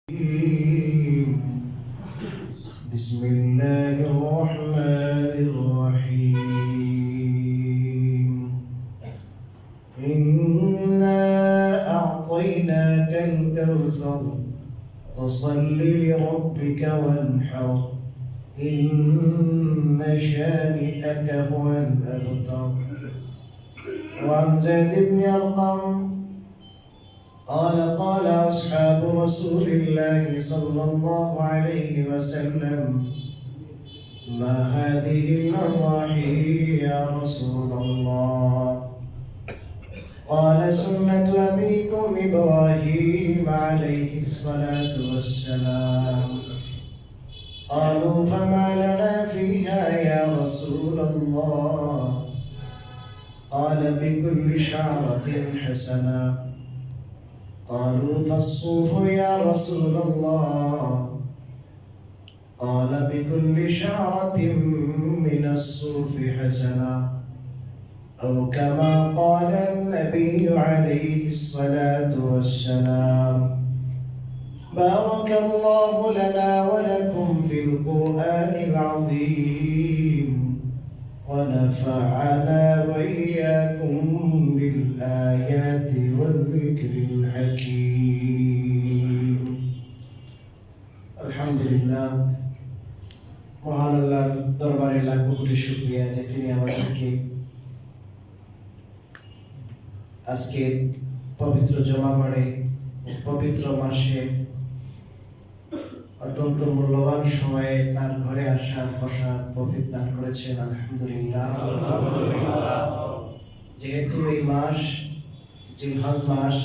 بسم الله الرحمن الرحيم إنا أعطيناك الكوثر فصل لربك وانحر إن شانئك هو الأبتر. وعن زيد بن أرقم قال أصحاب رسول الله صلى الله عليه وسلم ما هذه النواحي يا رسول الله؟ قال سنة أبيكم إبراهيم عليه الصلاة والسلام. قالوا فما لنا فيها يا رسول الله؟ قال بكل شعرة حسنة. قالوا فالصوف يا رسول الله؟ قال بكل شعرة من الصوف حسنة، أو كما قال النبي عليه الصلاة والسلام. بارك الله لنا ولكم في القرآن العظيم ونفعنا وإياكم بالآيات والذكر الحكيم. আলহামদুলিল্লাহ, মহান আল্লাহর দরবারে লাখো কোটি শুকরিয়া যে তিনি আমাদেরকে আজকে পবিত্র জমাবারে পবিত্র মাসে অত্যন্ত মূল্যবান সময়ে তার ঘরে আসার বসার তৌফিক দান করেছেন। আলহামদুলিল্লাহ। যেহেতু এই মাস জিলহজ মাস,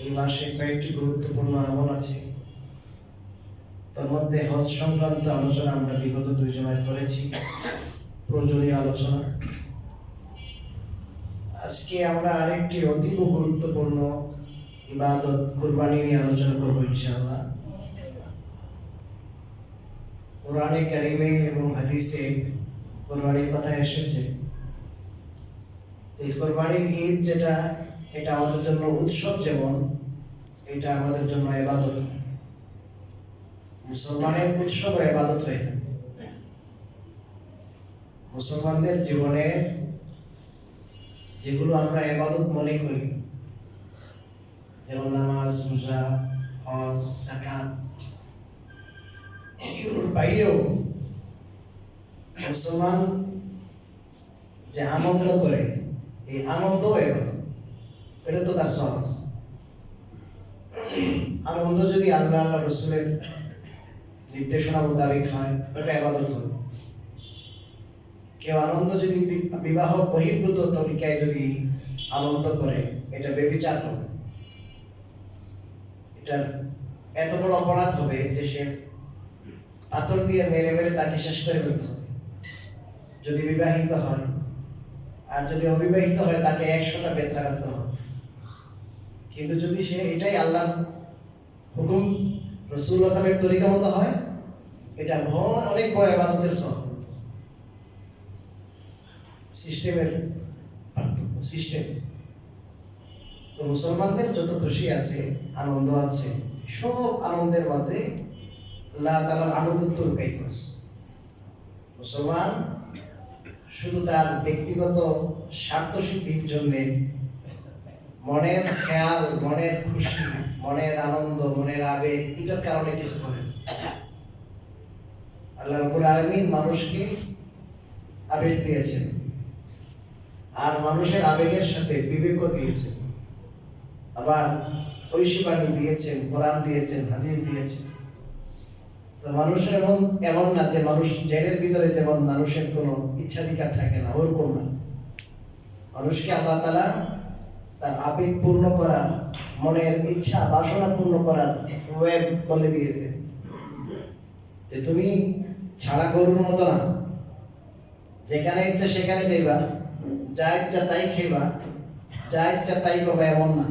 এই মাসে কয়েকটি গুরুত্বপূর্ণ আমল আছে, তার মধ্যে হজ সংক্রান্ত আলোচনা আমরা বিগত 2 জমায় করেছি, প্রয়োজনীয় আলোচনা। আজকে আমরা আরেকটি অতীব গুরুত্বপূর্ণ ইবাদত কুরবানি নিয়ে আলোচনা করবো ইনশাআল্লাহ। কোরআনে কারিমে এবং হাদিসে কুরবানির কথা এসেছে। এই কুরবানির ঈদ যেটা, এটা আমাদের জন্য উৎসব, যেমন এটা আমাদের জন্য ইবাদত। মুসলমানের উৎসব ও ইবাদত হয়ে থাকে। মুসলমানদের জীবনে যেগুলো আমরা ইবাদত মনে করি, যেমন নামাজ, রোজা, হজ, যাকাত, এগুলোর বাইরেও মুসলমান যে আনন্দ করে, এই আনন্দ ইবাদত। এটা তো তার সহজ। আনন্দ যদি আল্লাহ রসুলের নির্দেশনা মোতাবেক হয়, ওটা ইবাদত হবে। কেউ আনন্দ যদি বিবাহ বহির্ভূত তরিকায় যদি আনন্দ করে, এটা ব্যভিচার হবে। এটার এত বড় অপরাধ হবে যে সে পাথর দিয়ে মেরে মেরে তাকে শেষ করে ফেলতে হবে, যদি বিবাহিত হয়। আর যদি অবিবাহিত হয়, তাকে 100টা বেত্রাঘাত করা হবে। কিন্তু যদি সে এটাই আল্লাহর হুকুম, রাসূলুল্লাহ সাল্লাল্লাহু আলাইহি ওয়াসাল্লামের তরিকা মতো হয়, এটা অনেক বড় ইবাদতের সব সিস্টেমের সিস্টেম। তো মুসলমানদের যত খুশি আছে, আনন্দ আছে, সব আনন্দের মধ্যে আল্লাহ তাআলার আনুগত্য রূপে করেছে। মুসলমান শুধু তার ব্যক্তিগত স্বার্থ সিদ্ধির জন্য মনের খেয়াল, মনের খুশি, মনের আনন্দ, মনের আবেগ, এটার কারণে কিছু করে। আল্লাহ রাব্বুল আলামিন মানুষকে আবেগ দিয়েছেন, আর মানুষের আবেগের সাথে বিবেকও দিয়েছেন। আবার ঐশীবাণী দিয়েছেন, কোরআন দিয়েছেন, হাদিস দিয়েছেন। তো মানুষের এমন না যে মানুষ জেলের ভিতরে যেমন মানুষের কোনো ইচ্ছাধিকার থাকে না, ওরকম না। মানুষকে আল্লাহ তাআলা তার আবেগ পূর্ণ করার, মনের ইচ্ছা বাসনা পূর্ণ করার ওয়েব বলে দিয়েছে যে তুমি ছাড়া গরুর মতো না, যেখানে ইচ্ছা সেখানে যাইবা, যা ইচ্ছা তাই খেবা, যা ইচ্ছা তাই পাবা, এমন না।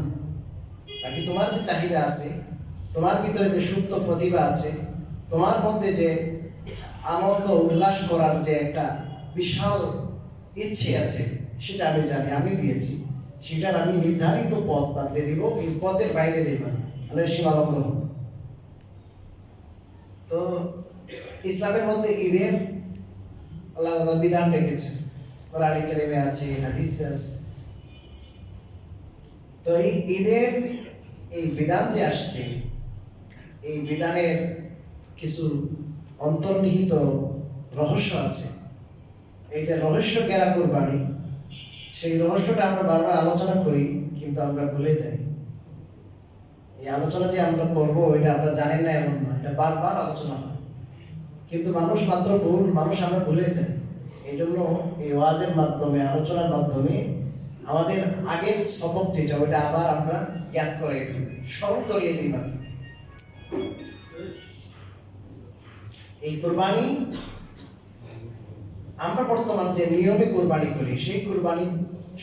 বাকি তোমার যে চাহিদা আছে, তোমার ভিতরে যে সুপ্ত প্রতিভা আছে, তোমার মধ্যে যে আনন্দ উল্লাস করার যে একটা বিশাল ইচ্ছে আছে, সেটা আমি জানি, আমি দিয়েছি। সেটার আমি নির্ধারিত পথ বাতলে দিব, এই পথের বাইরে যাইবা না, মানে সীমালঙ্ঘন হবে। তো ইসলামের মধ্যে ঈদের আল্লাহ তাআলা বিধান রেখেছেন, কোরআনে কারিমে আছে, হাদিসে আছে। তো এই ঈদের এই বিধান যে আসছে, এই বিধানের কিছু অন্তর্নিহিত রহস্য আছে। এই যে রহস্য জ্ঞান কুরবানি, সেই রহস্যটা আমরা বারবার আলোচনা করি, কিন্তু আমরা ভুলে যাই। এই আলোচনা যে আমরা করবো এটা আমরা জানেন না এমন না, এটা বারবার আলোচনা হয়, কিন্তু মানুষ মাত্র ভুল, মানুষ আমরা ভুলে যাই। এই জন্য এই ওয়াজের মাধ্যমে, আলোচনার মাধ্যমে আমাদের আগের সবক যেটা ওইটা আবার আমরা জ্ঞান করিয়ে দিই, স্মরণ করিয়ে দিই মাত্র। এই কোরবানি আমরা বর্তমান যে নিয়মে কোরবানি করি, সেই কোরবানির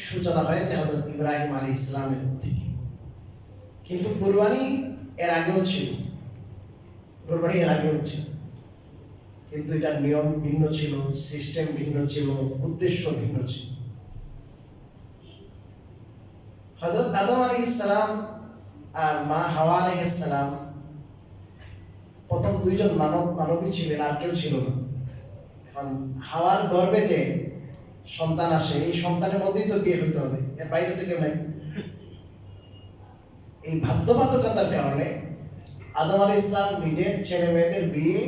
সূচনা হয়েছে হযরত ইব্রাহিম আলাইহিস সালামের থেকে। কিন্তু কোরবানি এর আগেও ছিল, কোরবানি এর আগেও ছিল, কিন্তু এটার নিয়ম ভিন্ন ছিল, সিস্টেম ভিন্ন ছিল, উদ্দেশ্য ভিন্ন ছিল। হযরত আদম আলাইহিস সালাম আর মা হাওয়া আলাইহিস সালাম প্রথম দুইজন মানবী ছিলেন, আর কেউ ছিল না। এখন হাওয়ার গর্ভে যে সন্তান আসে, এই সন্তানের মধ্যেই তো বিয়ে হইতে হবে, এর বাইরে থেকে নাই। এই বাধ্যবাধকতার কারণে আদম আলাইহিস সালাম নিজের ছেলে মেয়েদের বিয়ে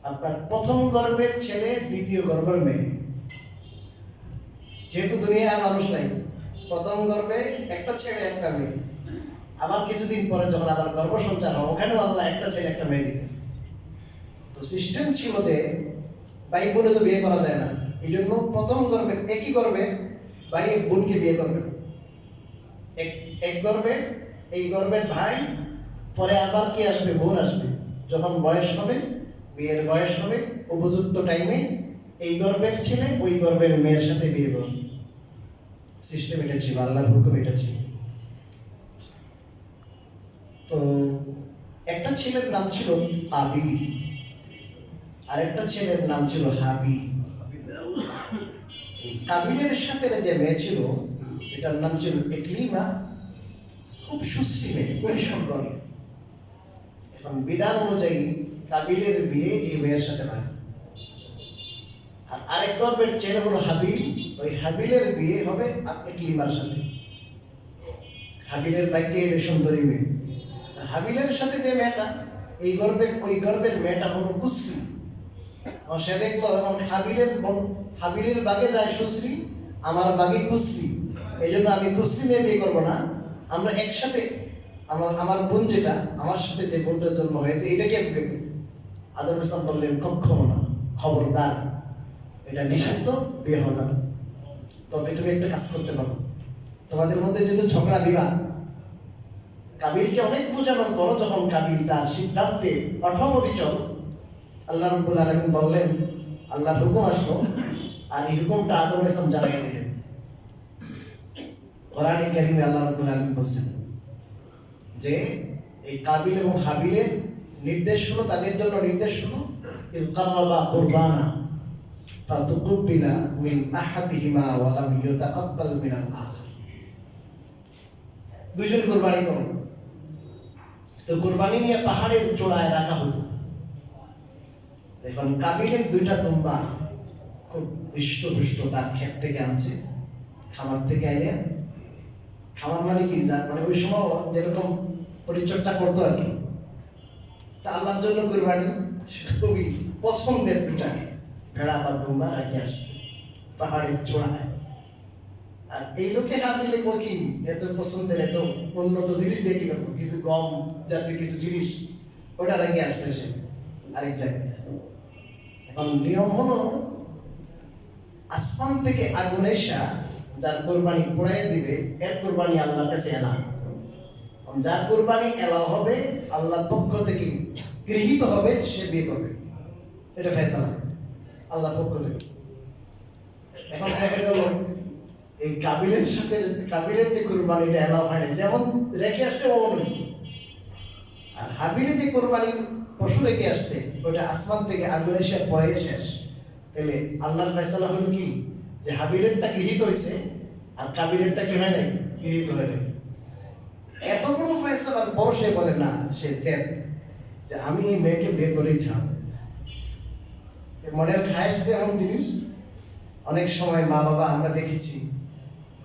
আপনার প্রথম গর্ভের ছেলে, দ্বিতীয় গর্ভের মেয়ে, যেহেতু দুনিয়ায় মানুষ নাই, প্রথম গর্ভে একটা ছেলে একটা মেয়ে। আবার কিছুদিন পরে যখন আবার গর্ভ সঞ্চার হয়, ওখানেও আল্লাহ একটা ছেলে একটা মেয়ে দিতেন। তো সিস্টেম ছিল যে ভাই বোনে তো বিয়ে করা যায় না, এই জন্য প্রথম গর্ভে একই গর্ভে ভাই এক বোনকে বিয়ে করবে, এক গর্ভে এই গর্ভের ভাই, পরে আবার কি আসবে, বোন আসবে। যখন বয়স হবে, বিয়ের বয়স হবে, উপযুক্ত টাইমে এই গর্ভের ছেলে ওই গর্ভের মেয়ের সাথে বিয়ে করবে। সিস্টেম এটা ছিল, আল্লাহর হুকুম এটা ছিল। তো একটা ছেলের নাম ছিল আবিল, আর একটা ছেলের নাম ছিল হাবিল। এই কাবিলের সাথে যে মেয়ে ছিল, এটার নাম ছিল ইকলিমা, খুব সুশ্রী মেয়ে, খুবই সুন্দর। এখন বিধান অনুযায়ী কাবিলের বিয়ে এই মেয়ের সাথে হয়, আর আরেক গর্বের ছেলে হলো হাবিল, ওই হাবিলের বিয়ে হবে ইকলিমার সাথে। হাবিলের বাইকে এলে সুন্দরী মেয়ে, হাবিলের সাথে যে মেয়েটা, এই গর্বের ওই গর্বের মেয়েটা হলো কুশ্রী। সে দেখলো এবং হাবিলের বাগে যায় সুশ্রী, আমার বাগে কুশ্রী, এই জন্য আমি কুশ্রী মেয়ে বিয়ে করবো না, আমরা একসাথে আমার বোন যেটা, আমার সাথে যে বোনটার জন্ম হয়েছে এটাকে বিয়ে করব। আদম ইসলাম বললেন কখনো না, খবরদার, এটা নিষিদ্ধ, বিয়ে হবে না। তবে তুমি একটা কাজ করতে পারো, তোমাদের মধ্যে যেহেতু ঝগড়া বিবাদ, কাবিলকে অনেক বোঝানোর পর যখন কাবিল তার সিদ্ধান্তে অঠল অবিচল, আল্লাহ রাব্বুল আলামিন বললেন, আল্লাহর হুকুম আসলো, আর এই হুকুমটা আদম আলাইহিস সালাম জানিয়ে দিলেন। কোরআনে কারিমে আল্লাহ রাব্বুল আলামিন বলেছেন যে এই কাবিল এবং হাবিলের নির্দেশ হলো, তাদের জন্য নির্দেশ হলো, ইয কাররাবা কুরবানা ফাতুকুব্বিলা মিন আহাদিহিমা ওয়া লাম ইউতাকাব্বাল মিনাল আখার। দুইজন কুরবানি করো। তো কুরবানি নিয়ে পাহাড়ের চূড়ায় রাখা হতো। এখন কাবিলের দুইটা দুম্বা খুব হৃষ্টপুষ্ট তার ক্ষেত থেকে আনছে, খামার থেকে আইনে, খামার মানে কি, মানে ওই সময় যেরকম পরিচর্যা করতো আর কি, তা আল্লাহর জন্য কুরবানি খুবই পছন্দের দুটা ভেড়া বা দুম্বা রেখে আসছে পাহাড়ের চূড়ায়। আর এই লোকে হাবিলে কি এত পছন্দের, এত উন্নত জিনিস দেখি করবো, কিছু গম জাতীয় কিছু জিনিস ওটা রেখে আসছে সে আরেক জায়গায়। এখন নিয়ম হলো, আসমান থেকে আগুন এসা যার কোরবানি পোড়াই দিবে, এর কোরবানি আল্লাহর কাছে এলাও। যার কোরবানি এলাও হবে, আল্লাহর পক্ষ থেকে গৃহীত হবে, সে বিয়ে করবে, এটা ফয়সালা আল্লাহর পক্ষ থেকে। এখন দেখা গেল এই কাবিলের সাথে, কাবিলের যে কোরবানিটা এলাও হয় না, যেমন রেখে আসছে ওমন, আর হাবিলে যে কোরবানির পশু রেখে আসছে ওটা আসমান থেকে আগুন এসে পড়ে শেষ। তাহলে আল্লাহর ফয়সালা হলো কি, যে হাবিলেরটা গৃহীত হয়েছে আর কাবিলেরটা কি হয় নাই, গৃহীত হয় নাই। এত বড় ফয়সালার পর সে বলে না, সে জেদ, যে আমি এই মেয়েকে বিয়ে করেই ছাড়ব। মনের খায়েশ যে এমন জিনিস, অনেক সময় মা বাবা আমরা দেখেছি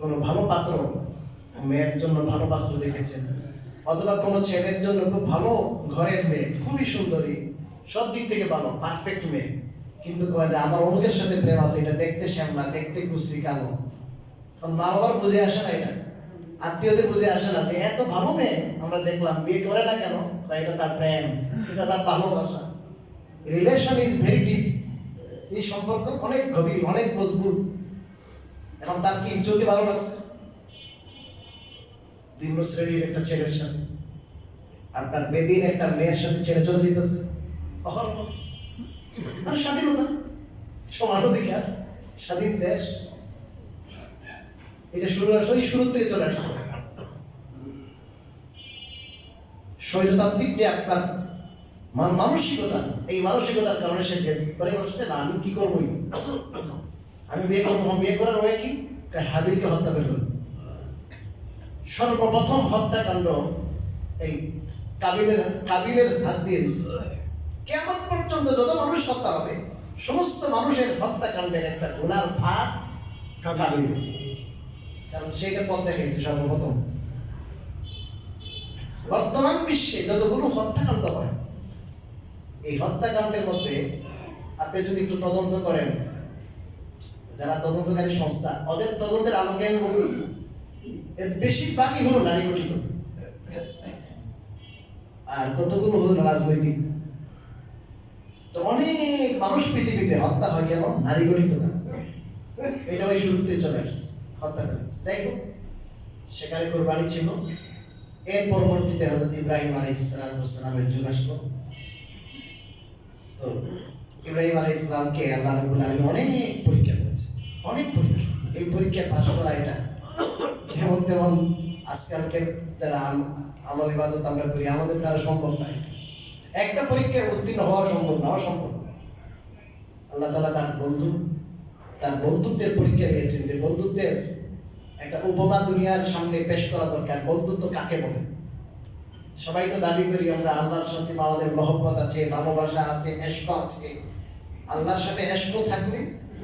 কোনো ভালো পাত্র, মেয়ের জন্য ভালো পাত্র দেখেছেন, অথবা কোনো ছেলের জন্য খুব ভালো ঘরের মেয়ে, খুবই সুন্দরী, সব দিক থেকে ভালো, পারফেক্ট মেয়ে, কিন্তু কয় না আমার অমুকের সাথে প্রেম আছে, এটা দেখতে শ্যামলা, দেখতে কুশ্রী কালো। কারণ মা বাবার বুঝে আসে না, এটা আত্মীয়দের বুঝে আসে না যে এত ভালো মেয়ে আমরা দেখলাম, বিয়ে করে না কেন? এটা তার প্রেম, এটা তার ভালোবাসা। রিলেশন ইজ ভেরি ডিপ, এই সম্পর্ক অনেক গভীর, অনেক মজবুত। এখন তার কি চোখে ভালো লাগছে নিম্ন শ্রেণীর একটা ছেলের সাথে, আপনার বেদিন একটা মেয়ের সাথে ছেড়ে চলে যেতেছে? আর স্বাধীনতা, সমান অধিকার, স্বাধীন দেশ, এটা শুরু থেকে চলে আসছে। স্বৈরতান্ত্রিক যে আপনার মানসিকতা, এই মানসিকতার কারণে সে যে করে বসছে না আমি কি করবোই, আমি বিয়ে করবো, বিয়ে করার ওয়ে কি? হাবিলকে হত্যা করে ফেলবে। সর্বপ্রথম হত্যাকাণ্ড এই কাবিলের হাত দিয়ে দিচ্ছে। কেমন পর্যন্ত যত মানুষ হত্যা হবে, সমস্ত মানুষের হত্যাকাণ্ডের একটা গুনার ভাগ কাবিল, কারণ সেইটা পথ দেখাইছে সর্বপ্রথম। বর্তমান বিশ্বে যতগুলো হত্যাকাণ্ড হয়, এই হত্যাকাণ্ডের মধ্যে আপনি যদি একটু তদন্ত করেন, যারা তদন্তকারী সংস্থা, ওদের তদন্তের আলোকে আমি বলতেছি, এর বেশিরভাগই হলো নারী গঠিত, আর কতগুলো হলো রাজনৈতিক। তো অনেক মানুষ পৃথিবীতে হত্যা হয় কেন? নারী গঠিত না। এটা ওই শুরুতে চলে আসছে হত্যা করে। যাই হোক, সেখানে কোরবানি ছিল। এর পরবর্তীতে হযরত ইব্রাহিম আলাইহিস সালামের যুগ আসলো। তো ইব্রাহিম আলাইহিস সালামকে আল্লাহ রাব্বুল আলামিন অনেক পরীক্ষা করেছে, অনেক পরীক্ষা। এই পরীক্ষা পাস করা এটা যেমন তেমন আজকালকের যারা আমল ইবাদত আমরা করি আমাদের দ্বারা সম্ভব নয়। একটা পরীক্ষায় উত্তীর্ণ হওয়া সম্ভব না, অসম্ভব। আল্লাহ তাআলা তার বন্ধুত্বের পরীক্ষা নিয়েছেন, যে বন্ধুত্বের একটা উপমা দুনিয়ার সামনে পেশ করা দরকার। বন্ধুত্ব কাকে বলে? সবাই তো দাবি করি আমরা আল্লাহর সাথে আমাদের মহব্বত আছে, ভালোবাসা আছে, এশক আছে। আল্লাহর সাথে এশক থাকলে,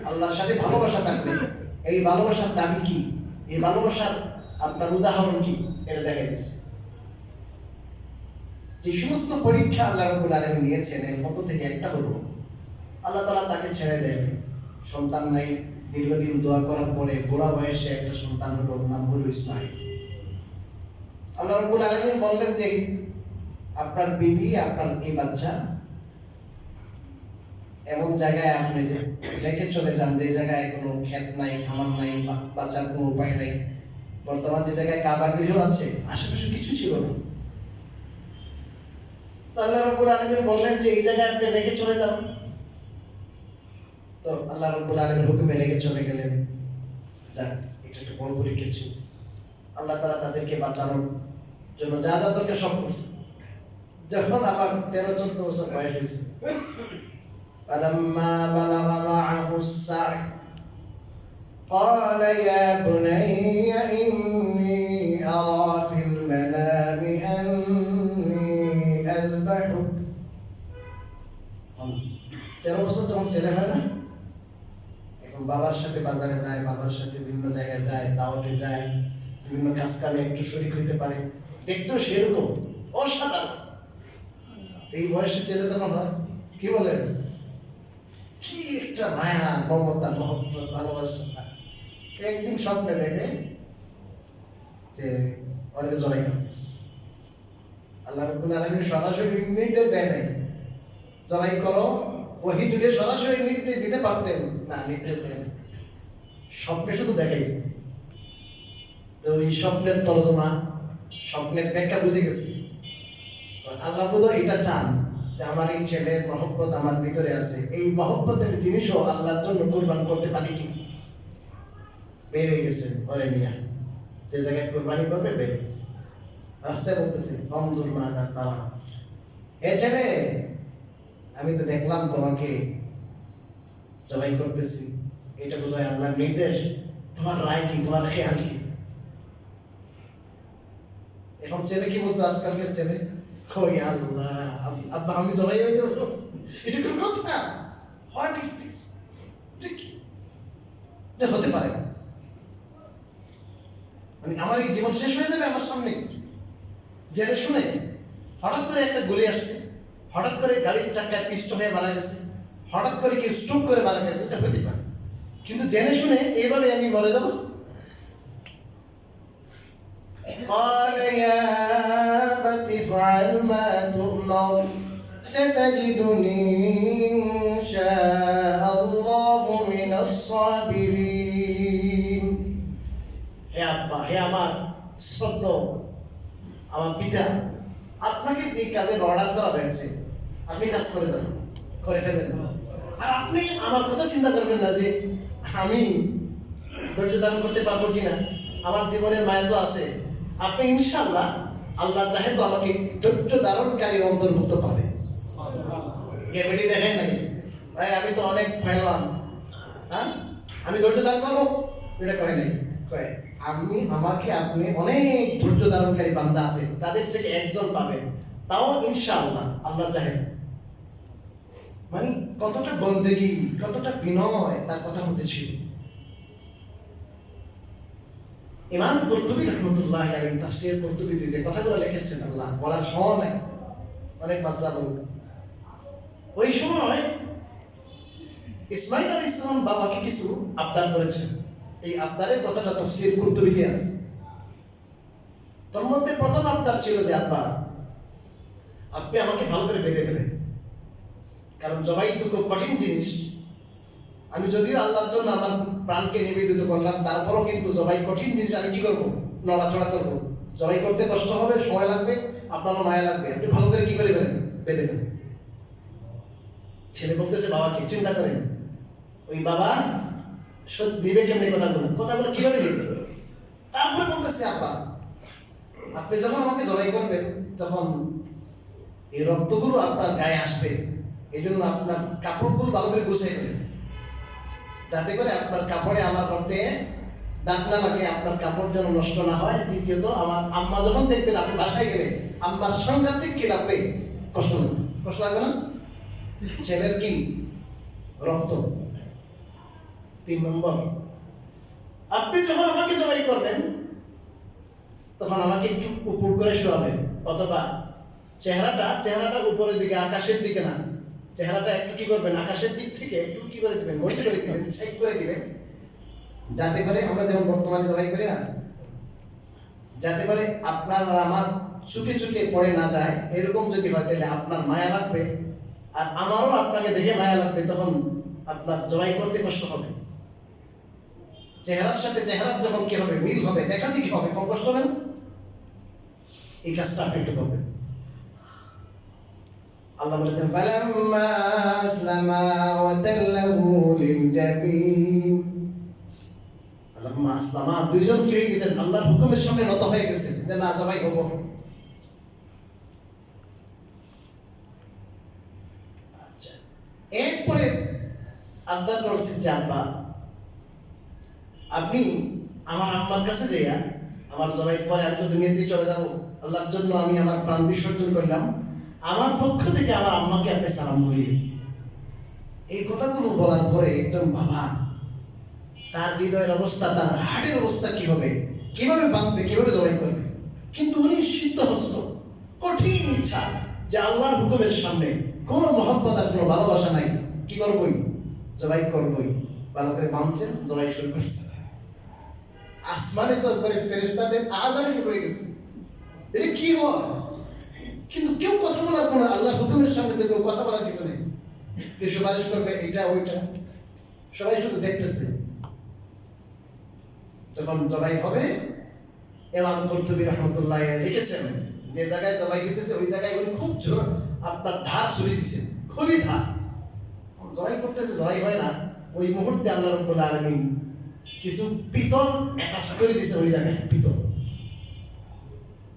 আল্লাহর সাথে ভালোবাসা থাকলে, এই ভালোবাসার দাবি কি, এই ভালোবাসার আপনার উদাহরণ কি, এটা দেখাই দিচ্ছে। যে সমস্ত পরীক্ষা আল্লাহ রাব্বুল আলামিন নিয়েছেন, এর মধ্য থেকে একটা হলো আল্লাহ তাআলা তাকে ছেড়ে দেন, সন্তান নাই। দীর্ঘদিন দোয়া করার পরে বুড়া বয়সে একটা সন্তান হলো, নাম হলো ইসমাঈল। আল্লাহ রাব্বুল আলামিন বললেন যে আপনার বিবি, আপনার এই বাচ্চা এমন জায়গায় আপনি রেখে চলে যান যে জায়গায় কোনো ক্ষেত নাই, খামার নাই, বাঁচার কোনো উপায় নাই। বর্তমান যে জায়গায় কাবা গৃহ আছে, আশেপাশে কিছু ছিল না। আল্লাহ রাব্বুল আলামিন বললেন যে এই জায়গায় আপনি রেখে চলে যান। তো আল্লাহ রাব্বুল আলামিন হুকুমে রেখে চলে গেলেন। যাক, এটা একটা বড় পরীক্ষা ছিল। আল্লাহ তাআলা তাদেরকে বাঁচানোর জন্য যা যা দরকার সব করছে। যখন আবার 13-14 বছর বয়স হয়েছে, فلما بلغ معه السعي قال يا بني إني أرى في المنام أني أذبحك। 13 বছর যখন ছেলে হয় না, এখন বাবার সাথে বাজারে যায়, বাবার সাথে বিভিন্ন জায়গায় যায়, দাওয়াতে যায়, বিভিন্ন কাজ কামে একটু শরীক হইতে পারে, দেখতেও সেরকম অসাধারণ। এই বয়সে ছেলে যখন হয়, কি বলেন, কি একটা মায়া, মমতা, মহব্বত, ভালোবাসা। একদিন স্বপ্নে দেখে যে অনেকে জবাই করতেছে। আল্লাহ রাব্বুল আলামিন সরাসরি নির্দেশ দেয় নাই জবাই করো, ওহী যুগে সরাসরি নির্দেশ দিতে পারতেন না, নির্দেশ দেয় নাই, স্বপ্নে শুধু দেখাইছে। তো এই স্বপ্নের তর্জমা, স্বপ্নের ব্যাখ্যা বুঝে গেছে। আল্লাহ বোধহয় এটা চান যে আমার এই ছেলের মহব্বত আমার ভিতরে আছে, এই মহব্বতের জিনিসও আল্লাহর জন্য কোরবান করতে পারি কি। বের হয়ে গেছে ঘরে নিয়ে, যে জায়গায় কোরবানি করবে বের হয়ে গেছে। রাস্তায় বলতেছে বন্ধুর মা তারা, এ ছেলে আমি তো দেখলাম তোমাকে জবাই করতেছি, এটা বোধহয় আল্লাহর নির্দেশ, তোমার রায় কি, তোমার খেয়াল কি? এখন ছেলে কি বলতো, আজকালকার ছেলে কই আল্লাহ, আব্বা আমি জবাই হয়ে যাবো? এটা কোন কথা? What is this? এটা হতে পারে না। মানে আমার এই জীবন শেষ হয়ে যাবে আমার সামনে জেনে শুনে? হঠাৎ করে একটা গুলি আসছে, হঠাৎ করে গাড়ির চাকায় পিষ্ট হয়ে মারা গেছে, হঠাৎ করে কেউ স্ট্রোক করে মারা গেছে, এটা হতে পারে। কিন্তু জেনে শুনে এইভাবে আমি মরে যাব? قال يا أبت افعل ما تؤمر ستجدني إن شاء الله من الصابرين। হে আব্বা, হে আমার শ্রদ্ধেয় আমার পিতা, আপনাকে যে কাজের অর্ডার করা হয়েছে আপনি কাজ করে দেন, করে ফেলেন। আর আপনি আমার কথা চিন্তা করবেন না যে আমি ধৈর্য ধারণ করতে পারবো কিনা, আমার জীবনের মায়া তো আছে। আপনি ইনশাআল্লাহ আল্লাহ চাহে তো আমাকে ধৈর্য ধারণকারীর অন্তর্ভুক্ত পাবে। কেবেডি দেখেন নাই ভাই, আমি তো অনেক ফাইলাম, হ্যাঁ আমি ধৈর্য ধারণ করবো, এটা কয় নাই। কয় আমি আমাকে আপনি অনেক ধৈর্য ধারণকারী বান্দা আছে, তাদের থেকে একজন পাবেন, তাও ইনশাআল্লাহ আল্লাহ চাহে। মানে কতটা বন্দেগী, কতটা বিনয় তার কথার মধ্যে ছিল। ইমাম কুরতুবী রাহমাতুল্লাহি আলাইহি তাফসীর কুরতুবীতে যে কথাগুলো লিখেছেন, আল্লাহ বলার সময় নাই, অনেক মাসলা বলুন। ওই সময় ইসমাঈল আলাইহিস সালাম বাবাকে কিছু আবদার করেছেন, এই আবদারের কথাটা তাফসীর কুরতুবীতে আছে। তার মধ্যে প্রথম আবদার ছিল যে আব্বা আপনি আমাকে ভালো করে বেঁধে ফেলেন, কারণ জবাই তো খুব কঠিন জিনিস। আমি যদিও আল্লাহর জন্য আমার প্রাণকে নিবেদিত করলাম, তারপরও কিন্তু জবাই কঠিন জিনিস। আমি কি করবো? নড়াচড়া করবো, জবাই করতে কষ্ট হবে, সময় লাগবে, আপনারও মায়া লাগবে, আপনি ভালো করে কি করে ফেলেন, বেঁধে ফেলেন। ছেলে বলতেছে বাবাকে, চিন্তা করেন ওই বাবা বিবেক এমনি কথাগুলো কিভাবে লিখবে। তারপরে বলতেছে আব্বা আপনি যখন আমাকে জবাই করবেন তখন এই রক্তগুলো আপনার গায়ে আসবে, এই জন্য আপনার কাপড়গুলো ভালো করে গুছিয়ে ফেলেন, যাতে করে আপনার কাপড়ে আমার রক্তে দাগ না লাগে, আপনার কাপড় যেন নষ্ট না হয়। দ্বিতীয়ত আমার আম্মা যখন দেখবেন আপনি বাসায় গেলে আম্মার সাংঘাতিক কি লাগবে, কষ্ট লাগবে। কষ্ট লাগবে না? ছেলের কি রক্ত। 3 নম্বর, আপনি যখন আমাকে জবাই করবেন তখন আমাকে একটু উপর করে শোয়াবেন, অথবা চেহারাটা উপরের দিকে, আকাশের দিকে না, চেহারাটা একটু কি করবেন, আকাশের দিক থেকে একটু কি করে দিবেন, ঘটি করে দিবেন, সাইড করে দিবেন, যাতে করে আমরা যেমন বর্তমানে জবাই করি না, যাতে করে আপনার আর আমার চুকে চুকে পড়ে না যায়। এরকম যদি হয় তাহলে আপনার মায়া লাগবে, আর আমারও আপনাকে দেখে মায়া লাগবে, তখন আপনার জবাই করতে কষ্ট হবে। চেহারার সাথে চেহারার যখন কি হবে, মিল হবে, দেখা দেখি হবে, কম কষ্ট হবে না? এই কাজটা আপনি একটু করবেন। আল্লাহ বলেছেন ফালাম্মা আসলামা ওয়া তাল্লাহু লিল-জাবিন। ফালাম্মা আসলামা, দুইজন কি হয়ে গেছেন, আল্লাহর হুকুমের সামনে নত হয়ে গেছেন যে না জবাই হবো। আচ্ছা, এরপরে আবদার করছেন যে আব্বা আপনি আমার আম্মার কাছে যাইয়া, আমার জবাই পরে আমি তো দুনিয়াতে চলে যাব, আল্লাহর জন্য আমি আমার প্রাণ বিসর্জন করলাম, আমার পক্ষ থেকে আমার আম্মাকে আপনি সালাম বলিয়ে। এই কথাগুলো বলার পরে একজন বাবা, তার হৃদয়ের অবস্থা, তার হার্টের অবস্থা কি হবে, কিভাবে বাঁধবে, কিভাবে জবাই করবে। কিন্তু উনি সিদ্ধহস্ত, কঠিন ইচ্ছা যে আল্লাহর হুকুমের সামনে কোনো মহব্বত আর কোনো ভালোবাসা নাই, কি করবই, জবাই করবই। ভালো করে বাঁধছেন, জবাই শুরু করছে। আসমানে তো একবারে ফেরেশতাদের আযান শুরু হয়ে গেছে, এটা কি হয়? কিন্তু কেউ কথা বলার কোনো, আল্লাহর হুকুমের সামনে তো কেউ কথা বলার কিছু নেই, কেউ সুপারিশ করবে এটা ওইটা, সবাই শুধু দেখতেছে। যখন জবাই হবে, ইমাম কুরতুবী রাহমাতুল্লাহ লিখেছেন যে জায়গায় জবাই হইতেছে ওই জায়গায় উনি খুব জোর আপনার ধার ছুরি দিয়েছেন, খুবই ধার। জবাই করতেছে, জবাই হয় না, ওই মুহূর্তে আল্লাহ রাব্বুল আলামিন কিছু পিতল অ্যাটাচ করে দিয়েছে ওই জায়গায়, পিতল।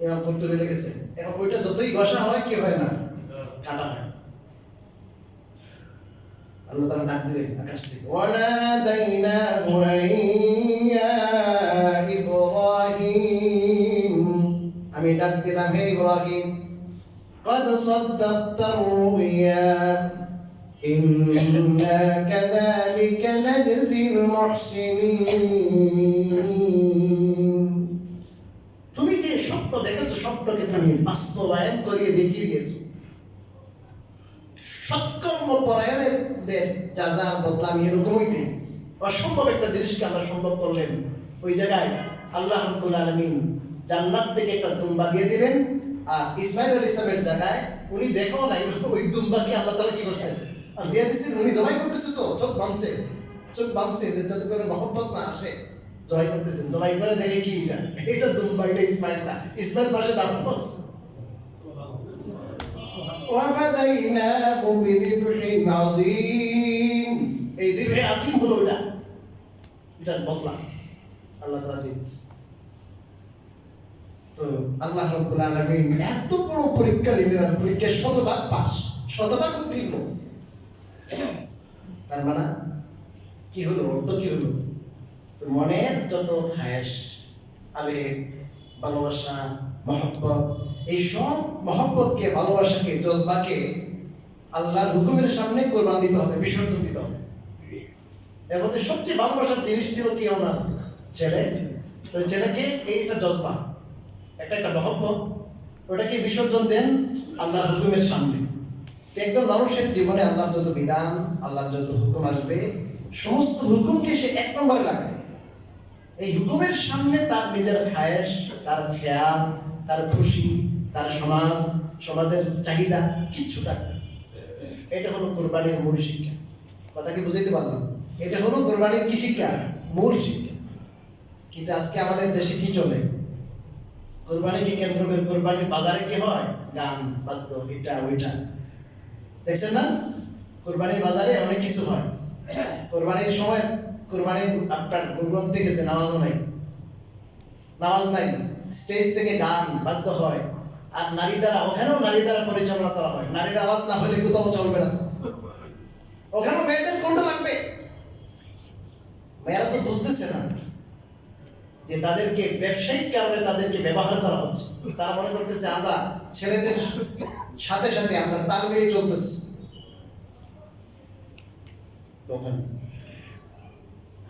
ইমাম কুরতুবী লিখেছেন, এখন ওইটা যতই ঘষা হয় কি হয় না, কাটা হয়। আল্লাহ তাআলা ডাক দিলেন আকাশ থেকে, ওয়ানাদাইনাহু ইয়া ইব্রাহিম, আমি ডাক দিলাম হে ইব্রাহিম। قد صدقت الرؤيا إنا كذلك نجزي المحسنين তুমি যে স্বপ্ন দেখেছো স্বপ্নকে তুমি বাস্তবায়ন করিয়ে দেখিয়ে দিয়েছো সৎকর্ম পরায়ণদের যার বদলা আমি এরকমই দিই অসম্ভব একটা জিনিসকে আল্লাহ সম্ভব করলেন ওই জায়গায় আল্লাহ রাব্বুল আলামিন জান্নাত থেকে একটা দুম্বা দিয়ে দিলেন আর ইসমাইল আলাইহিস সালামের জায়গায় উনি দেখাও নাই ওই দুম্বাকে আল্লাহ তাআলা কি করছেন আর দিয়ে দিয়েছেন উনি জবাই করতেছে তো চোখ বাঁধছে যাতে করে মহব্বত না আসে জবাই করতেছেন জবাই করে দেখে কি এটা দুম্বা এটা ইসমাইল না ইসমাইল পাশে দাঁড়ানো বলছে وفديناه بذبح عظيم এই দিবহে আজিম হলো এটা বদলা আল্লাহ তাআলা দিয়েছে তো আল্লাহ রাব্বুল আলামিন এত বড় পরীক্ষা নিলেন পরীক্ষা শতভাগ পাস শতভাগ উত্তীর্ণ তার মানে কি হলো অর্থ কি হলো তো মনের যত খায়েশ আবেগ ভালোবাসা মহব্বত এই সব মহব্বতকে ভালোবাসাকে জজবাকে আল্লাহর হুকুমের সামনে কোরবান দিতে হবে বিসর্জন দিতে হবে এর মধ্যে সবচেয়ে ভালোবাসার জিনিস ছিল কি ওনার ছেলে তো ছেলেকে এইটা জজবা একটা মহব্বত ওটাকে বিসর্জন দেন আল্লাহর হুকুমের সামনে একজন মানুষের জীবনে আল্লাহর যত বিধান আল্লাহর যত হুকুম আসবে সমস্ত হুকুমকে সে এক নম্বরে রাখবে এই হুকুমের সামনে তার নিজের খায়েশ তার খেয়াল তার খুশি তার সমাজের চাহিদা কিচ্ছু থাকবে এটা হলো কোরবানির মূল শিক্ষা কথা কি বুঝাইতে পারলাম এটা হলো কোরবানির কি শিক্ষা মূল শিক্ষা কিন্তু আজকে আমাদের দেশে কি চলে কোরবানিকে কেন্দ্র করে কোরবানির বাজারে কি হয় গান বাদ্য এটা ওইটা দেখছেন না কোরবানির বাজারে অনেক কিছু হয় কোরবানির সময় কোরবানির আপনার কোরবানিতে গেছে নামাজ নাই স্টেজ থেকে গান বাদ্য হয় আর নারী দ্বারা পরিচালনা করা হয় নারীর আওয়াজ না হলে কোথাও চলবে না ওখানেও মেয়েদের কণ্ঠ লাগবে মেয়েরা তো বুঝতেছে না যে তাদেরকে ব্যবসায়িক কারণে তাদেরকে ব্যবহার করা হচ্ছে তারা মনে করতেছে আমরা ছেলেদের সাথে সাথে আমরা তাল মিলিয়ে চলতেছি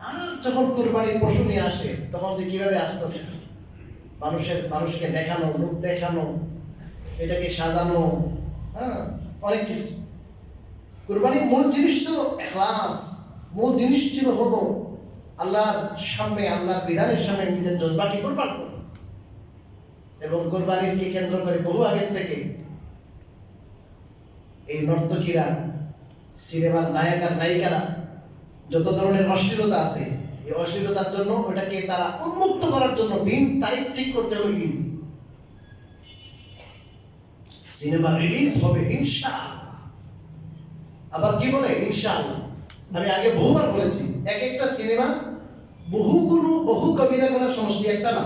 আর যখন কোরবানির পশু নিয়ে আসে তখন যে কিভাবে আসতেছে মানুষকে দেখানো লোক দেখানো এটাকে সাজানো অনেক কিছু কোরবানির মূল জিনিস ছিল ইখলাস মূল জিনিস ছিল হলো আল্লাহর সামনে আল্লাহর বিধানের সামনে নিজের জজবাকে কোরবান করো এবং কোরবানিকে কেন্দ্র করে বহু আগের থেকে এই নর্তকীরা সিনেমার নায়ক আর নায়িকারা যত ধরনের অশ্লীলতা আছে এই অশ্লীলতার জন্য ওটাকে তারা উন্মুক্ত করার জন্য দিন তারিখ ঠিক করছে হলো ঈদ সিনেমা রিলিজ হবে ইনশাআল্লাহ আবার কি বলে ইনশাআল্লাহ আমি আগে বহুবার বলেছি এক একটা সিনেমা বহু কবিরা গুনার সমষ্টি একটা না